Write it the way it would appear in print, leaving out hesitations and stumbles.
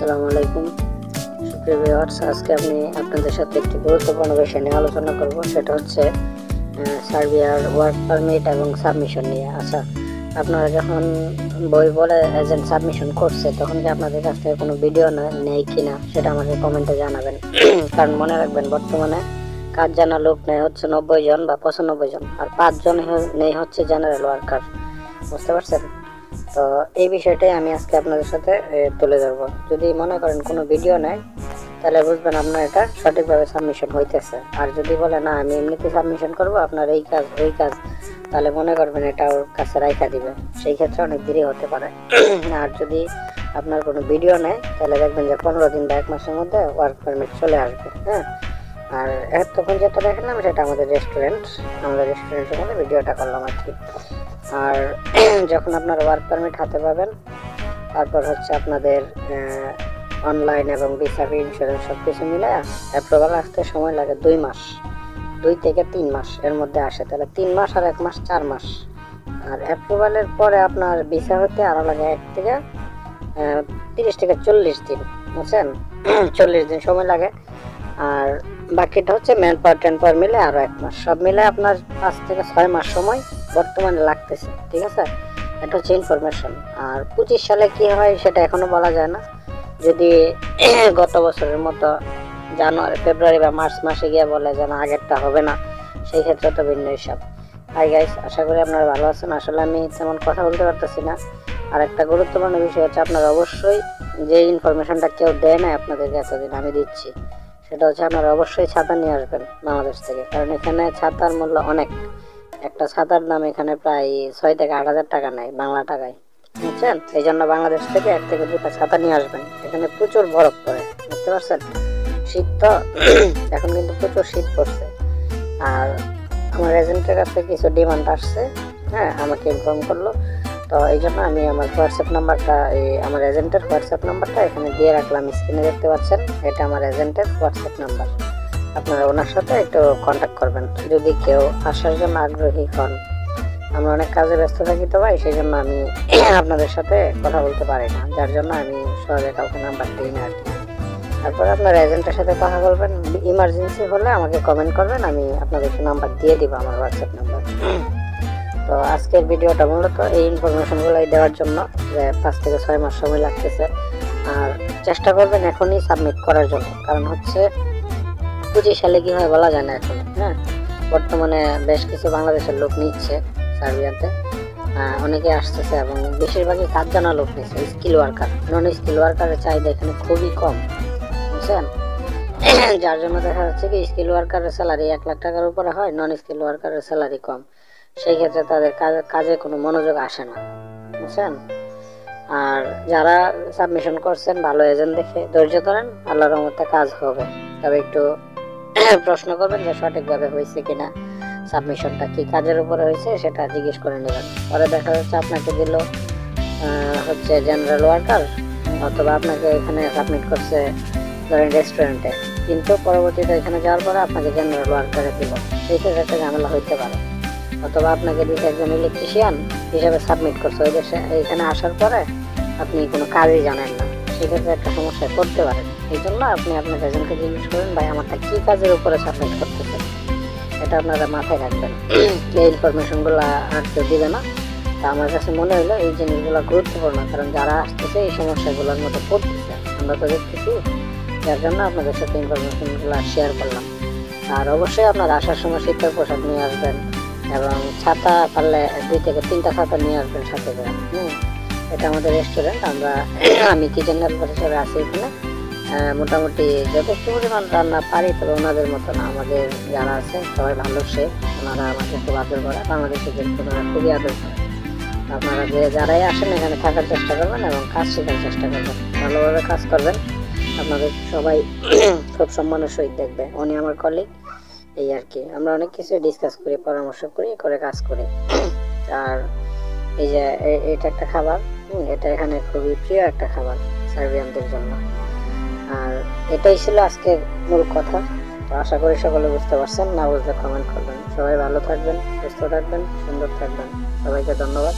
আসসালামু আলাইকুম সুপ্রিয় ভিউয়ার্স, আজকে আমি আপনাদের সাথে একটি গুরুত্বপূর্ণ বিষয় নিয়ে আলোচনা করব। সেটা হচ্ছে সার্বিয়ার ওয়ার্ক পারমিট এবং সাবমিশন নিয়ে। আচ্ছা, আপনারা যখন বই বলে এজেন্ট সাবমিশন করছে তখন কি আপনাদের কাছ থেকে কোনো ভিডিও নেই কিনা সেটা আমাকে কমেন্টে জানাবেন। কারণ মনে রাখবেন, বর্তমানে কাজ জানা লোক নেই হচ্ছে 90 জন বা 95 জন, আর 5 জন নেই হচ্ছে জেনারেল ওয়ার্কার। বুঝতে পারছেন? তো এই বিষয়টাই আমি আজকে আপনাদের সাথে তুলে ধরবো। যদি মনে করেন কোনো ভিডিও নেয় তাহলে বুঝবেন আপনার এটা সঠিকভাবে সাবমিশন হইতেছে। আর যদি বলে না আমি এমনিতে সাবমিশন করব, আপনার এই কাজ ওই কাজ, তাহলে মনে করবেন এটা ওর কাছে রাইখা দিবে, সেই ক্ষেত্রে অনেক দেরি হতে পারে। আর যদি আপনার কোনো ভিডিও নেয় তাহলে দেখবেন যে 15 দিন বা 1 মাসের মধ্যে ওয়ার্ক পারমিট চলে আসবে। হ্যাঁ, আর তখন যেটা দেখালাম সেটা আমাদের রেস্টুরেন্টের মধ্যে ভিডিওটা করলাম আর কি। আর যখন আপনারা ওয়ার্ক পারমিট হাতে পাবেন, তারপর হচ্ছে আপনাদের অনলাইন এবং ভিসা ইন্স্যুরেন্স সব কিছু মিলে অ্যাপ্রুভাল আসতে সময় লাগে 2 মাস, 2 থেকে 3 মাস এর মধ্যে আসে। তাহলে 3 মাস আর 1 মাস 4 মাস। আর অ্যাপ্রুভালের পরে আপনার ভিসা হতে আরও লাগে 1 থেকে 30 থেকে 40 দিন, বুঝছেন? 40 দিন সময় লাগে। আর বাকিটা হচ্ছে ম্যান পাওয়ার টেন পাওয়ার মিলে আরও 1 মাস। সব মিলে আপনার 5 থেকে 6 মাস সময় বর্তমানে লাগতেছে। ঠিক আছে, এটা হচ্ছে ইনফরমেশন। আর 25 সালে কি হয় সেটা এখনো বলা যায় না। যদি গত বছরের মতো জানুয়ারি ফেব্রুয়ারি বা মার্চ মাসে গিয়ে বলে যে না আগেরটা হবে না, সেই ক্ষেত্রে তো ভিন্ন হিসাব। হাই গাইস, আশা করি আপনারা ভালো আছেন। আসলে আমি তেমন কথা বলতে পারতেছি না। আর একটা গুরুত্বপূর্ণ বিষয় হচ্ছে, আপনারা অবশ্যই যে ইনফরমেশনটা কেউ দেয় না আপনাদেরকে এতদিন, আমি দিচ্ছি। সেটা হচ্ছে আপনারা অবশ্যই ছাতা নিয়ে আসবেন বাংলাদেশ থেকে, কারণ এখানে ছাতার মূল্য অনেক। একটা ছাতার দাম এখানে প্রায় 6 থেকে 8 হাজার টাকা নেয় বাংলা টাকায়, বুঝছেন? এই জন্য বাংলাদেশ থেকে 1 থেকে 2টা ছাতা নিয়ে আসবেন। এখানে প্রচুর বরফ পড়ে, বুঝতে পারছেন? শীত তো এখন কিন্তু প্রচুর শীত পড়ছে। আর আমার এজেন্টের কাছে কিছু ডিমান্ড আসছে, হ্যাঁ, আমাকে ইনফর্ম করলো। তো এই জন্য আমি আমার হোয়াটসঅ্যাপ নাম্বারটা, আমার এজেন্টের হোয়াটসঅ্যাপ নাম্বারটা এখানে দিয়ে রাখলাম। স্ক্রিনে দেখতে পাচ্ছেন, এটা আমার এজেন্টের হোয়াটসঅ্যাপ নাম্বার। আপনারা ওনার সাথে একটু কন্ট্যাক্ট করবেন যদি কেউ আসার জন্য আগ্রহী হন। আমরা অনেক কাজে ব্যস্ত থাকি তো ভাই, সেই জন্য আমি আপনাদের সাথে কথা বলতে পারি না, যার জন্য আমি সহজে কাউকে নাম্বার দিই না আর কি। তারপরে আপনার এজেন্টের সাথে কথা বলবেন, ইমার্জেন্সি হলে আমাকে কমেন্ট করবেন, আমি আপনাদেরকে নাম্বার দিয়ে দিব, আমার হোয়াটসঅ্যাপ নাম্বার। তো আজকের ভিডিওটা মূলত এই ইনফরমেশনগুলোই দেওয়ার জন্য, যে 5 থেকে 6 মাস সময় লাগতেছে। আর চেষ্টা করবেন এখনই সাবমিট করার জন্য, কারণ হচ্ছে 25 সালে কি হয় বলা যায় না এখন। হ্যাঁ, বর্তমানে বেশ কিছু বাংলাদেশের লোক নিচ্ছে সার্বিয়াতে, অনেকে আসতেছে এবং বেশিরভাগই কাজ জানা লোক নিচ্ছে। স্কিল ওয়ার্কার, নন স্কিল ওয়ার্কারের চাহিদা এখানে খুবই কম, বুঝছেন? যার জন্য দেখা যাচ্ছে কি স্কিল ওয়ার্কারের স্যালারি 1 লাখ টাকার উপরে হয়, নন স্কিল ওয়ার্কারের স্যালারি কম। সেই ক্ষেত্রে তাদের কাজে কোনো মনোযোগ আসে না, বুঝছেন? আর যারা সাবমিশন করছেন, ভালো এজেন্ট দেখে ধৈর্য ধরেন, আল্লাহর রহমতে কাজ হবে। তবে একটু প্রশ্ন করবেন যে সঠিকভাবে হয়েছে কিনা, সাবমিশনটা কি কাজের উপরে হয়েছে সেটা জিজ্ঞেস করে নেবেন। পরে দেখা যাচ্ছে আপনাকে দিল হচ্ছে জেনারেল ওয়ার্কার, অথবা আপনাকে এখানে সাবমিট করছে ধরেন রেস্টুরেন্টে, কিন্তু পরবর্তীতে এখানে যাওয়ার পরে আপনাকে জেনারেল ওয়ার্কারে দিল, সেই ক্ষেত্রে একটা ঝামেলা হইতে পারে। অথবা আপনাকে দিচ্ছে একজন ইলেকট্রিশিয়ান হিসাবে সাবমিট করছে, ওই দেশে এখানে আসার পরে আপনি কোনো কাজই জানেন না, সেক্ষেত্রে একটা সমস্যায় পড়তে পারেন। এই জন্য আপনি আপনার এজেন্টকে জিজ্ঞেস করেন, ভাই আমারটা কী কাজের উপরে সাবমিট করতেছে, এটা আপনারা মাথায় রাখবেন। এই ইনফরমেশনগুলো আর কেউ দিবে না। তা আমার কাছে মনে হলো এই জিনিসগুলো গুরুত্বপূর্ণ, কারণ যারা আসতেছে এই সমস্যাগুলোর মধ্যে পড়তেছে, আমরা তো দেখতেছি, যার জন্য আপনাদের সাথে ইনফরমেশনগুলো শেয়ার করলাম। আর অবশ্যই আপনার আসার সময় শীতের পোশাক নিয়ে আসবেন, এবং ছাতা পারলে 2 থেকে 3টা ছাতা নিয়ে আসবেন সাথে করে। এটা আমাদের রেস্টুরেন্ট, আমি কিচেন হেল্পার হিসেবে আছি এখানে। মোটামুটি যথেষ্ট পরিমাণ রান্না পারি, তবে ওনাদের মতো না। আমাদের যারা আছে সবাই ভালো শেফ, ওনারা আমাকে খুব আদর করে, বাংলাদেশের জন্য ওনারা খুবই আদর করে। আপনারা যারাই আসেন এখানে থাকার চেষ্টা করবেন এবং কাজ শেখার চেষ্টা করবেন, ভালোভাবে কাজ করবেন। আপনাদের সবাই খুব সম্মানের সহিত দেখবে। উনি আমার কলিগ, এই আর কি। আমরা অনেক কিছু ডিসকাস করি, পরামর্শ করি, করে কাজ করি। আর এই যে এটা একটা খাবার, এটা এখানে খুবই প্রিয় একটা খাবার সার্বিয়ানদের জন্য। আর এটাই ছিল আজকের মূল কথা। তো আশা করি সকলে বুঝতে পারছেন, না বুঝলে কমেন্ট করবেন। সবাই ভালো থাকবেন, সুস্থ থাকবেন, সুন্দর থাকবেন। সবাইকে ধন্যবাদ।